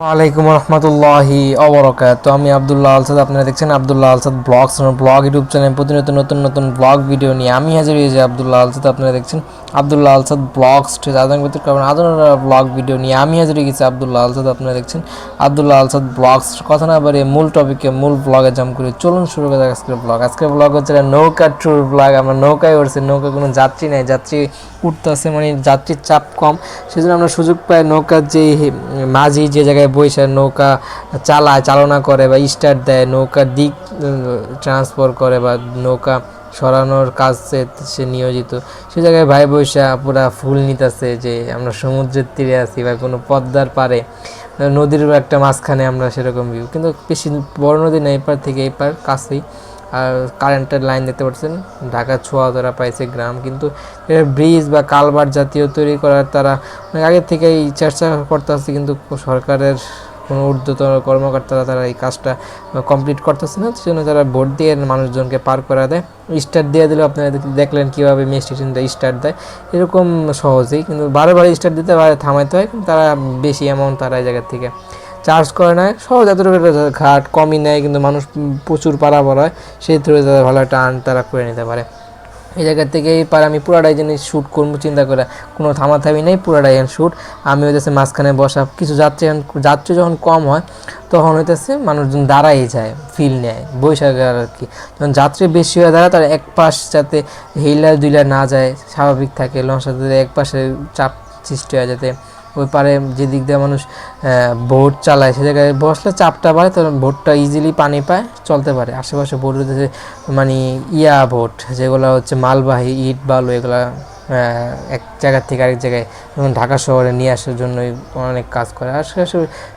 ওয়ালাইকুম রহমতুল্লাহি অবরাকাতুহু। আমি আব্দুল্লাহ আলসাদ, আপনারা দেখছেন Abdullah Alsad blogs blog YouTube channel. প্রতিনিয়ত নতুন নতুন ব্লগ ভিডিও নিয়ে আমি হাজির হয়েছি আব্দুল্লাহ আলসাদ। আপনারা দেখছেন Abdullah Alsad blogs blog video নিয়ে আমি হাজির হয়ে গেছি আব্দুল্লাহ আলসাদ। আপনারা দেখছেন আব্দুল্লাহ আলসাদ ব্লগস। কথা না বাড়িয়ে মূল টপিকে মূল ব্লগে জাম্প করি, চলুন শুরু করা যাক আজকের ব্লগ। আজকের ব্লগ হচ্ছে নৌকা ট্যুর ব্লগ। আমরা নৌকায় উঠছি, নৌকা কোনো যাত্রী নেই, যাত্রী উঠতেছে মানে যাত্রীর চাপ কম, সেজন্য আমরা সুযোগ পাই নৌকার যে মাঝি যে জায়গায় বসে নৌকা চালনা করে বা স্টার্ট দেয়, নৌকার দিক ট্রান্সফার করে বা নৌকা সরানোর কাজে সে নিয়োজিত, সে জায়গায় ভাই বৈশা পুরা ফুল নিতেছে যে আমরা সমুদ্রের তীরে আছি বা কোনো পদ্মার পারে, নদীর একটা মাঝখানে আমরা সেরকম ভিউ। কিন্তু বেশি বড় নদী না, এপার থেকে এপার কাছেই। আর কারেন্টের লাইন দেখতে পাচ্ছেন, ঢাকা ছোঁয়া ধরা পাইছে গ্রাম, কিন্তু ব্রিজ বা কালভার্ট জাতীয় তৈরি করার তারা অনেক আগের থেকেই চেষ্টা করতেছে, কিন্তু সরকারের কোনো ঊর্ধ্বতন কর্মকর্তারা তারা এই কাজটা কমপ্লিট করতেছে না, সেজন্য তারা ভোট দিয়ে মানুষজনকে পার করা দেয়। স্টার্ট দিয়ে দিলেও আপনারা দেখলেন কীভাবে মেন স্টেশনটা স্টার্ট দেয়, এরকম সহজেই। কিন্তু বারে বারে স্টার্ট দিতে বারে থামাইতে হয়, কিন্তু তারা বেশি অ্যামাউন্ট তারা এই জায়গার থেকে চার্জ করে না, সহজ এতটুকু ঘাট কমই নেয়, কিন্তু মানুষ প্রচুর পারাপার হয়, সেই থ্রুতে তাদের ভালো একটা আর্ন তারা করে নিতে পারে। এই জায়গা থেকে এবার আমি পুরাটাই জিনিস শ্যুট করবো চিন্তা করে, কোনো থামাথামি নেই, পুরাটাই শ্যুট। আমি হইতেছে মাঝখানে বসা, কিছু যাত্রী যখন কম হয় তখন হইতেছে মানুষজন দাঁড়াই যায়, ফিল নেয় বৈশাখ আর কি। যখন যাত্রী বেশি হয়ে দাঁড়ায়, তার এক পাশ যাতে হিলার দুইলার না যায়, স্বাভাবিক থাকে, লঞ্চের এক পাশে চাপ সৃষ্টি হয়, যাতে ওই পারে যে দিক দিয়ে মানুষ বোট চালায় সে জায়গায় বসলে চাপটা বাড়ে, তখন বোটটা ইজিলি পানি পায়, চলতে পারে। আশেপাশে বোট হচ্ছে মানে বোট যেগুলো হচ্ছে মালবাহী, ইট বালু এগুলো এক জায়গার থেকে আরেক জায়গায় যেমন ঢাকা শহরে নিয়ে আসার জন্যই অনেক কাজ করে। আর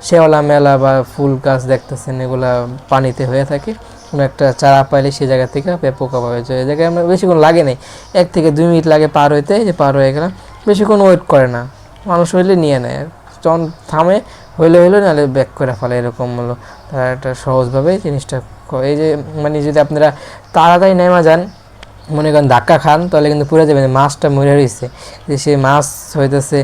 শেওলা মেলা বা ফুল গাছ দেখতেছেন, এগুলা পানিতে হয়ে থাকে, কোনো একটা চারা পাইলে সে জায়গা থেকে পোকা পাবে। যে জায়গায় আমরা বেশিক্ষণ লাগে নেই, 1 থেকে 2 মিনিট লাগে পার হইতে, যে পার হয়ে গেলাম, বেশিক্ষণ ওয়েট করে না, মানুষ হইলে নিয়ে নেয়, যখন থামে হইলে নাহলে ব্যাক করে ফেলে, এরকম হলো তারা একটা সহজভাবে জিনিসটা। এই যে মানে যদি আপনারা তাড়াতাড়ি নেমা যান, মনে করেন ধাক্কা খান, তাহলে কিন্তু পুরো যাবেন। মাছটা মরে রয়েছে, যে সেই মাছ হইতেছে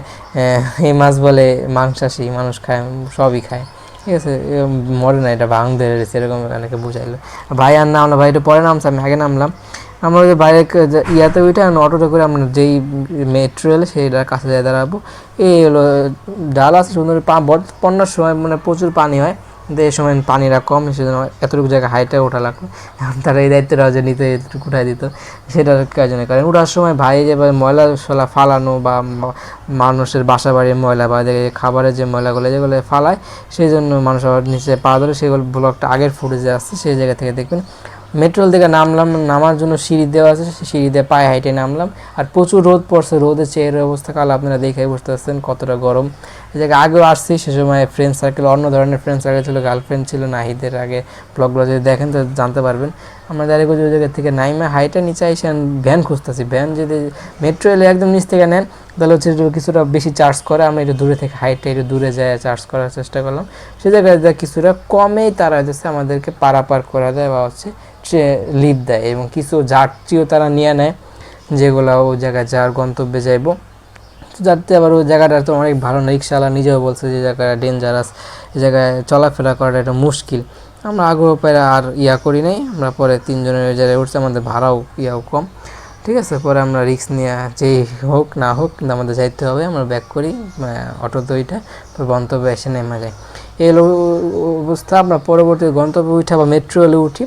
এই মাছ বলে মাংসাশী, মানুষ খায়, সবই খায়, ঠিক আছে, মরে না, এটা ভাঙ ধরে রয়েছে, এরকম অনেকে বুঝাইলো। ভাই আর নামলাম, ভাই এটা পরে নামছে, আমি আগে নামলাম। আমরা ওই বাইরে ইয়াতে ওইটা অটোটা করে আমরা যেই মেট্রো এলে সেইটার কাছে যাই দাঁড়াবো। এই হলো ডাল আছে সুন্দর, বন্যার সময় মানে প্রচুর পানি হয়, কিন্তু এই সময় পানিটা কম, সেজন্য এতটুকু জায়গায় হাইটে ওঠা লাগতো। এখন তারা এই দায়িত্বটা যে নিতে এতটুকু উঠাই দিত, সেটার কাজনে করেন। ওঠার সময় ভাই যে ময়লা সলা ফালানো বা মানুষের বাসা বাড়ির ময়লা বা খাবারের যে ময়লাগুলো যেগুলো ফালায়, সেই জন্য মানুষ আবার নিচে পা ধরে, সেগুলো ব্লগটা আগের ফুটেজে আসছে, সেই জায়গা থেকে দেখবেন। মেট্রোল থেকে নামলাম, নামার জন্য সিঁড়ি দেওয়া আছে, সিঁড়ি দিয়ে পায়ে হাইটে নামলাম, আর প্রচুর রোদ পড়ছে, রোদের চেহারা অবস্থা কাল আপনারা দেখেই বুঝতে পারছেন কতটা গরম। এই জায়গায় আগেও আসছি, সে সময় ফ্রেন্ড সার্কেল অন্য ধরনের ফ্রেন্ড সার্কেল ছিল, গার্লফ্রেন্ড ছিল নাহিদের। আগে ব্লগগুলো যদি দেখেন তো জানতে পারবেন। আমরা ডাইরেক্ট ওই জায়গা থেকে নাইমা হাইটে নিচে এসে ভ্যান খুঁজতেছি, ভ্যান যদি মেট্রো এলে একদম নিচ থেকে নেন তাহলে হচ্ছে কিছুটা বেশি চার্জ করে, আমরা একটু দূরে থেকে হাইটে একটু দূরে যায় চার্জ করার চেষ্টা করলাম, সে জায়গায় কিছুটা কমেই তারা হচ্ছে আমাদেরকে পারাপার করা দেয় বা হচ্ছে লিভ দেয়, এবং কিছু যাত্রীও তারা নিয়ে নেয় যেগুলো ওই জায়গায় যাওয়ার গন্তব্যে যাইব। যাতে আবার ওই জায়গাটা তো অনেক ভালো না, রিক্সাওয়ালা নিজেও বলছে যে জায়গাটা ডেঞ্জারাস, এই জায়গায় চলাফেরা করাটা একটা মুশকিল। আমরা আগ্রহ পেয়ে আর করি নাই, আমরা পরে 3 জনের ওই জায়গায় উঠছি, আমাদের ভাড়াও কম, ঠিক আছে। পরে আমরা রিক্স নিয়ে যেই হোক না হোক কিন্তু আমাদের যাইতে হবে, আমরা ব্যাক করি অটোতে ওইটা, পরে গন্তব্যে এসে নেমে যাই। এই অবস্থা। আমরা পরবর্তী গন্তব্যে উঠা বা মেট্রো এলে উঠি,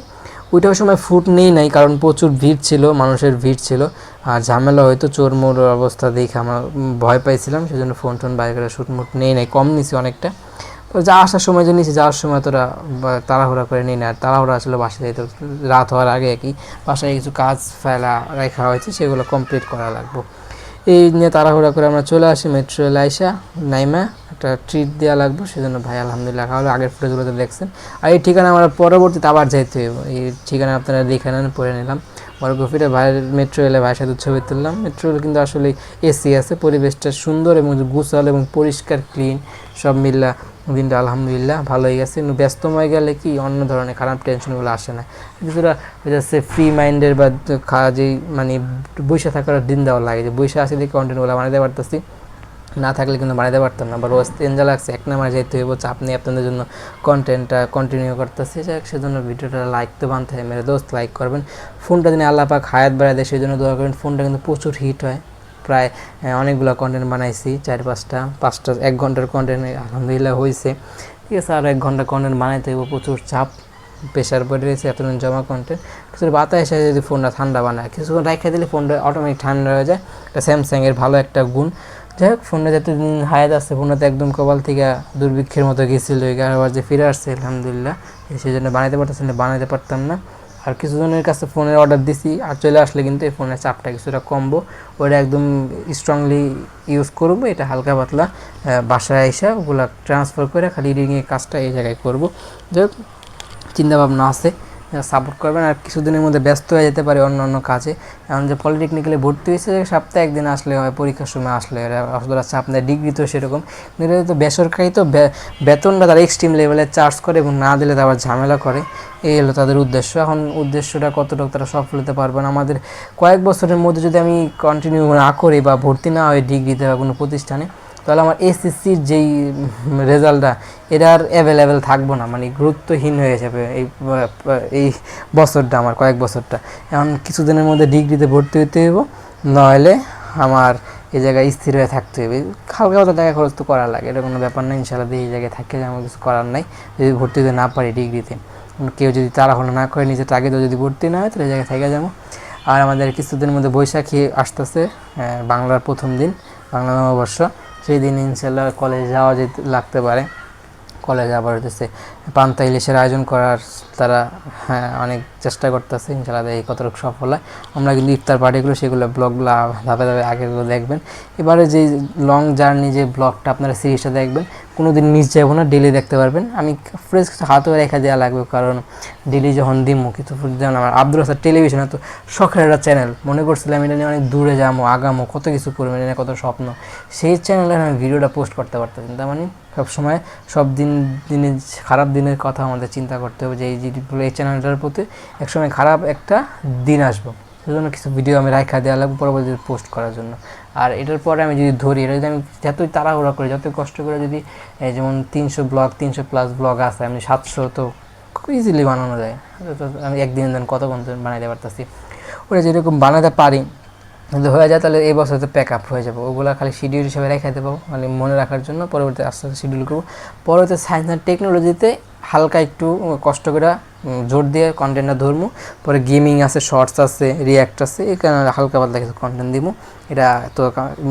ওইটার সময় ফুট নেই নাই, কারণ প্রচুর ভিড় ছিল, মানুষের ভিড় ছিল, আর ঝামেলা হয়তো চোর মোর অবস্থা দেখে আমরা ভয় পাইছিলাম, সেজন্য ফোন টোন বাইরে করে শ্যুট মুট নেই নাই, কম নিছি অনেকটা। তো যা আসার সময় যে নিয়েছি, যাওয়ার সময় তোরা তাড়াহুড়া করে নিই না, আর তাড়াহুড়া আসলে বাসায় যাইতে রাত হওয়ার আগে কি বাসায় কিছু কাজ ফেলা রেখা হয়েছে, সেগুলো কমপ্লিট করা লাগবে। এই নিয়ে তাড়াহুড়া করে আমরা চলে আসি মেট্রো লাইসা নাইমা, একটা ট্রিট দেওয়া লাগবে, সেজন্য ভাই আলহামদুলিল্লাহ খাওয়ালো। আগের ফুটেজগুলোতে দেখছেন। আর এই ঠিকানা আমরা পরবর্তীতে আবার যাইতে হবে, এই ঠিকানা আপনারা দেখে নেন, পড়ে নিলাম। বরগফিরে ভাইয়ের মেট্রো এলে ভাইয়ের সাথে ছবি তুললাম। মেট্রো কিন্তু আসলে এসি আছে, পরিবেশটা সুন্দর এবং গুছাল এবং পরিষ্কার ক্লিন, সব মিল্লা দিনটা আলহামদুলিল্লাহ ভালোই গেছে। কিন্তু ব্যস্তময় গেলে কি অন্য ধরনের খারাপ টেনশনগুলো আসে না, কিছুটা যাচ্ছে ফ্রি মাইন্ডের বা যেই মানে বসে থাকার দিন দেওয়া লাগে, যে বসে আসে দেখে কন্টেন্টগুলো বানাতে পারতেছি, না থাকলে কিন্তু বানাইতে পারতাম না, বা রোজ এনজা লাগছে এক নাম্বার যেতে হইব, চাপ নিয়ে আপনাদের জন্য কন্টেন্টটা কন্টিনিউ করতেছি। সেজন্য ভিডিওটা লাইক তো বানতে হয়, মেরে দোস্ত লাইক করবেন। ফোনটা যিনি আল্লাহ পাক হায়াত বাড়ায় দেয় সেই জন্য দোয়া করেন। ফোনটা কিন্তু প্রচুর হিট হয়, প্রায় অনেকগুলো কন্টেন্ট বানাইছি, 4-5টা 1 ঘন্টার কন্টেন্ট আলহামদুলিল্লাহ হয়েছে। ঠিক আছে, আর 1 ঘন্টা কন্টেন্ট বানাইতে হইব, প্রচুর চাপ প্রেশার পড়ে রয়েছে, এতদিন জমা কন্টেন্ট। কিছু বাতাসে যদি ফোনটা ঠান্ডা বানায়, কিছুক্ষণ রাখা দিলে ফোনটা অটোমেটিক ঠান্ডা হয়ে যায়। এটা স্যামসাংয়ের ভালো একটা গুণ। যাই হোক, ফোনটা যতদিন হায়াত আসছে, ফোনটা একদম কপাল থেকে দুর্ভিক্ষের মতো গেছিল, আবার যে ফিরে আসছে আলহামদুলিল্লাহ। সেই জন্য বানাইতে পারতাম না। আর কিছুজনের কাছে ফোনের অর্ডার দিছি, আর চলে আসলে কিন্তু এই ফোনের চাপটা কিছুটা কমবো, ওটা একদম স্ট্রংলি ইউজ করবো। এটা হালকা পাতলা বাসায় এসে ওগুলো ট্রান্সফার করে খালি রিডিংয়ের কাজটা এই জায়গায় করবো। যাই হোক, চিন্তাভাবনা আছে, সাপোর্ট করবেন। আর কিছুদিনের মধ্যে ব্যস্ত হয়ে যেতে পারে অন্য অন্য কাজে। এখন যে পলিটেকনিক্যালে ভর্তি হয়েছে, সপ্তাহে একদিন আসলে হয়, পরীক্ষার সময় আসলে অতটা চাপ নেয়। ডিগ্রি তো সেরকম, কিন্তু এটা তো বেসরকারি, তো বেতনটা তারা এক্সট্রিম লেভেলে চার্জ করে এবং না দিলে তো আবার ঝামেলা করে। এই হলো তাদের উদ্দেশ্য। এখন উদ্দেশ্যটা কতটুকু তারা সফল হতে পারবে না। আমাদের কয়েক বছরের মধ্যে যদি আমি কন্টিনিউ না করি বা ভর্তি না হয় ডিগ্রিতে বা কোনো প্রতিষ্ঠানে, তাহলে আমার এসএসসির যেই রেজাল্টটা এটা আর অ্যাভেলেবেল থাকবো না, মানে গুরুত্বহীন হয়ে যাবে এই বছরটা, আমার কয়েক বছরটা। এখন কিছুদিনের মধ্যে ডিগ্রিতে ভর্তি হতে হইব, নইলে আমার এই জায়গায় স্থির হয়ে থাকতে হবে। হালকা হালকা টাকা খরচ তো করা লাগে, এটা কোনো ব্যাপার না। ইনশাআল্লাহ এই জায়গায় থাকলে আমার কিছু করার নাই, যদি ভর্তি হতে না পারি ডিগ্রিতে। কেউ যদি তাড়াহুড়ো না করে, নিজের টার্গেটে যদি ভর্তি না হয়, তাহলে এই জায়গায় থেকে যাবো। আর আমাদের কিছুদিনের মধ্যে বৈশাখী আসতেছে, বাংলার প্রথম দিন, বাংলা নববর্ষ। সেই দিন ইনশাল্লাহ কলেজ যাওয়া যেতে লাগতে পারে। কলেজে আবার হচ্ছে পান্তা ইলিশের আয়োজন করার তারা অনেক চেষ্টা করতেছে, ইনশাআল্লাহ এই কতটুকু সফল হয়। আমরা কিন্তু ইফতার পার্টিগুলো সেগুলো ব্লগগুলো ধাপে ধাপে আগেগুলো দেখবেন। এবারে যে লং জার্নি যে ব্লগটা আপনারা সিরিজটা দেখবেন, কোনো দিন মিস যাবো না, ডেলি দেখতে পারবেন। আমি ফ্রেশ হাতেও রেখা দেওয়া লাগবে, কারণ ডেলি যখন দিমু কিছু যেমন আমার আব্দুল রাসার টেলিভিশন এত শখের একটা চ্যানেল, মনে করছিলাম এটা নিয়ে অনেক দূরে যাবো, আগামো, কত কিছু করবো, এটা নিয়ে কত স্বপ্ন। সেই চ্যানেলে আমি ভিডিওটা পোস্ট করতে পারতাম, তার মানে সবসময় সব দিনের খারাপ দিনের কথা আমাদের চিন্তা করতে হবে, যে এই চ্যানেলটার প্রতি একসময় খারাপ একটা দিন আসবো, সেজন্য কিছু ভিডিও আমি রাখা দেওয়া লাগবে পরবর্তীতে পোস্ট করার জন্য। আর এটার পরে আমি যদি ধরি, এটা যদি আমি যতই তাড়াহুড়া করি, যতই কষ্ট করে যদি যেমন 300+ ব্লগ আছে, আমি 700 তো ইজিলি বানানো যায়। আমি একদিন কত কন্টেন্ট বানাইতে পারতেছি, ওটা যেরকম বানাতে পারি যদি হয়ে যায়, তাহলে এই বছর তো প্যাক আপ হয়ে যাবো। ওগুলো খালি শিডিউল হিসেবে রেখে দেবো, মানে মনে রাখার জন্য। পরবর্তী আস্তে আস্তে শিডিউল করবো। পরবর্তী সায়েন্স অ্যান্ড টেকনোলজিতে হালকা একটু কষ্ট করে জোর দিয়ে কন্টেন্টটা ধরবো। পরে গেমিং আছে, শর্টস আছে, রিয়াক্ট আছে, এই কারণে হালকা পাতলা কিছু কন্টেন্ট দিব। এটা তো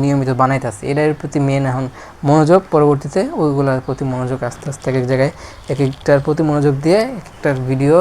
নিয়মিত বানাইতেছে, এটার প্রতি মেন এখন মনোযোগ। পরবর্তীতে ওইগুলোর প্রতি মনোযোগ আস্তে আস্তে এক এক জায়গায় এক একটার প্রতি মনোযোগ দিয়ে একটার ভিডিও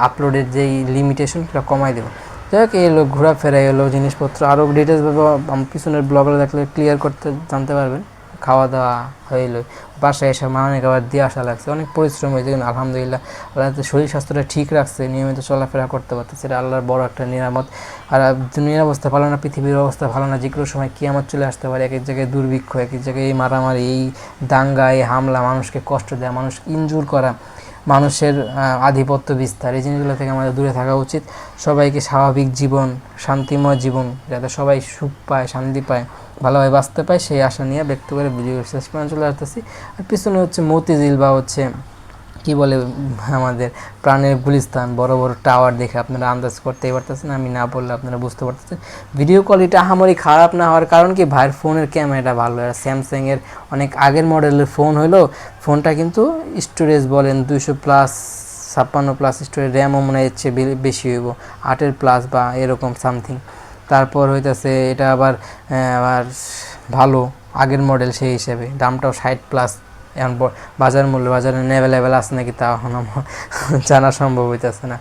আপলোডের যেই লিমিটেশন সেটা কমাই দেবো। যাই হোক, এলো ঘোরাফেরা, এলো জিনিসপত্র, আরও ডিটেলসভাবে আমার পিছনের ব্লগগুলো দেখলে ক্লিয়ার করতে জানতে পারবেন। খাওয়া দাওয়া হইলো, বাসায় এসে অনেক আবার দিয়ে আসা লাগছে, অনেক পরিশ্রম হয়েছে, কিন্তু আলহামদুলিল্লাহ আল্লাহ শরীর স্বাস্থ্যটা ঠিক রাখছে, নিয়মিত চলাফেরা করতে পারতেছে, এটা আল্লাহর বড় একটা নিয়ামত। আর দুনিয়ার অবস্থা ভালো না, পৃথিবীর অবস্থা ভালো না, যে কোনো সময় কিয়ামত চলে আসতে পারে। এক এক জায়গায় দুর্ভিক্ষ, এক এক জায়গায় এই মারামারি, এই দাঙ্গা, এই হামলা, মানুষকে কষ্ট দেওয়া, মানুষ ইনজুর করা, মানুষের আধিপত্য বিস্তার, এই জিনিসগুলো থেকে আমাদের দূরে থাকা উচিত। সবাইকে স্বাভাবিক জীবন, শান্তিময় জীবন, যাতে সবাই সুখ পায়, শান্তি পায়, ভালোভাবে বাঁচতে পায়, সেই আশা নিয়ে ব্যক্ত করে ভিডিও শেষ পর্যন্ত চলে আসতেছি। আর পিছনে হচ্ছে মতিঝিল বা হচ্ছে কী বলে আমাদের প্রাণের গুলিস্তান, বড় বড় টাওয়ার দেখে আপনারা আন্দাজ করতেই পারতেছেন, আমি না বললে আপনারা বুঝতে পারতেছেন। ভিডিও কোয়ালিটি আহামরি খারাপ না হওয়ার কারণ কি, ভাইয়ের ফোনের ক্যামেরাটা ভালো। আর স্যামসাংয়ের অনেক আগের মডেলের ফোন হলো, ফোনটা কিন্তু স্টোরেজ বলেন 256+ স্টোরেজ, র্যামও মনে হচ্ছে বেশি হইব, 8+ বা এরকম সামথিং। তারপর হইতেছে এটা আবার ভালো আগের মডেল, সেই হিসেবে দামটাও 60+। এখন বাজার মূল্য বাজারে অ্যাভেলেবেল আছে নাকি তা এখন আমার জানা সম্ভব হইতেছে না।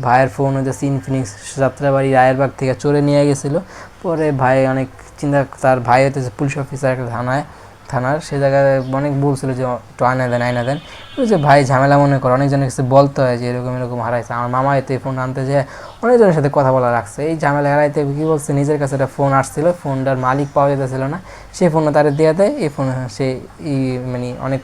ভাইয়ের ফোন হইতেছে ইনফিনিক্স, যাত্রাবাড়ি রায়েরবাগ থেকে চোরে নিয়ে গেছিলো। পরে ভাই অনেক চিন্তা, তার ভাই হইতেছে পুলিশ অফিসার একটা থানার, সে জায়গায় অনেক বলছিল যে একটু আয়না দেন। ওই যে ভাই ঝামেলা মনে করে, অনেকজনের কাছে বলতে হয় যে এরকম হারাইছে। আমার মামা এতে ফোন আনতে যায়, অনেকজনের সাথে কথা বলা রাখছে, এই ঝামেলা হারাইতে কী বলছে, নিজের কাছে একটা ফোন আসছিল, ফোনটার মালিক পাওয়া যেতেছিল না, সেই ফোনটা তারা দিয়ে দেয়। এই ফোন সে মানে অনেক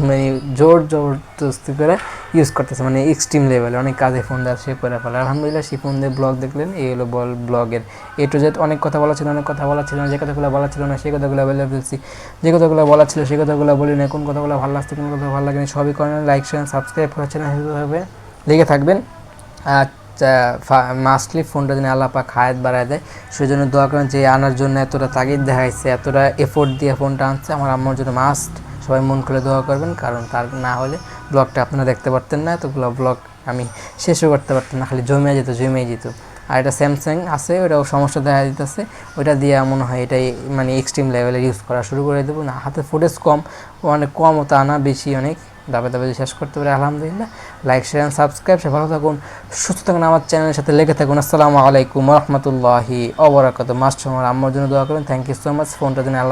মানে জোর জবরদস্তি করে ইউজ করতেছে, মানে এক্সট্রিম লেভেলে অনেক কাজে ফোন দেওয়া সে করে ফেলে। আলহামদুলিল্লাহ সেই ফোন দিয়ে ব্লগ দেখলেন, এই হলো ব্লগের এ টু জেড। অনেক কথা বলা ছিল, অনেক কথা বলা ছিল না, যে কথাগুলো বলা ছিল না সেই কথাগুলো বলে ফেলছি, যে কথাগুলো বলা ছিল সেই কথাগুলো বলি না, কোন কথাগুলো ভালো লাগছে কোন কথা ভালো লাগেনি সবই করেন। লাইক শেয়ার সাবস্ক্রাইব করে চ্যানেল হবে লেগে থাকবেন। মাস্টলি ফোনটা যেন আল্লাহ পাক হায়াত বাড়ায় দেয়, সেই জন্য দোয়া করেন। যে আনার জন্য এতটা তাগিদ দেখাইছে, এতটা এফোর্ট দিয়ে ফোনটা আনছে, আমার আম্মার জন্য মাস্ট সবাই মন খুলে দোয়া করবেন, কারণ তার না হলে ব্লগটা আপনারা দেখতে পারতেন না, এতগুলো ব্লগ আমি শেষও করতে পারতাম না, খালি জমে যেত। আর এটা স্যামসাং আছে, ওটাও সমস্যা দেখা দিতেছে, ওইটা দিয়ে মনে হয় এটাই মানে এক্সট্রিম লেভেলে ইউজ করা শুরু করে দেবো না। হাতে ফুটেজ কম, অনেক কম তা না, বেশি অনেক দাবে শেষ করতে পারে। আলহামদুলিল্লাহ, লাইক শেয়ার সাবস্ক্রাইব, সে ভালো থাকুন, সুস্থ থাকুন, আমার চ্যানেলের সাথে লেগে থাকুন। আসসালামু আলাইকুম রহমতুল্লাহি ওয়া বারাকাতুহু। মাস্ট আমার আম্মার জন্য দোয়া করুন। Thank you so much. ফোনটা যেন আল্লাহ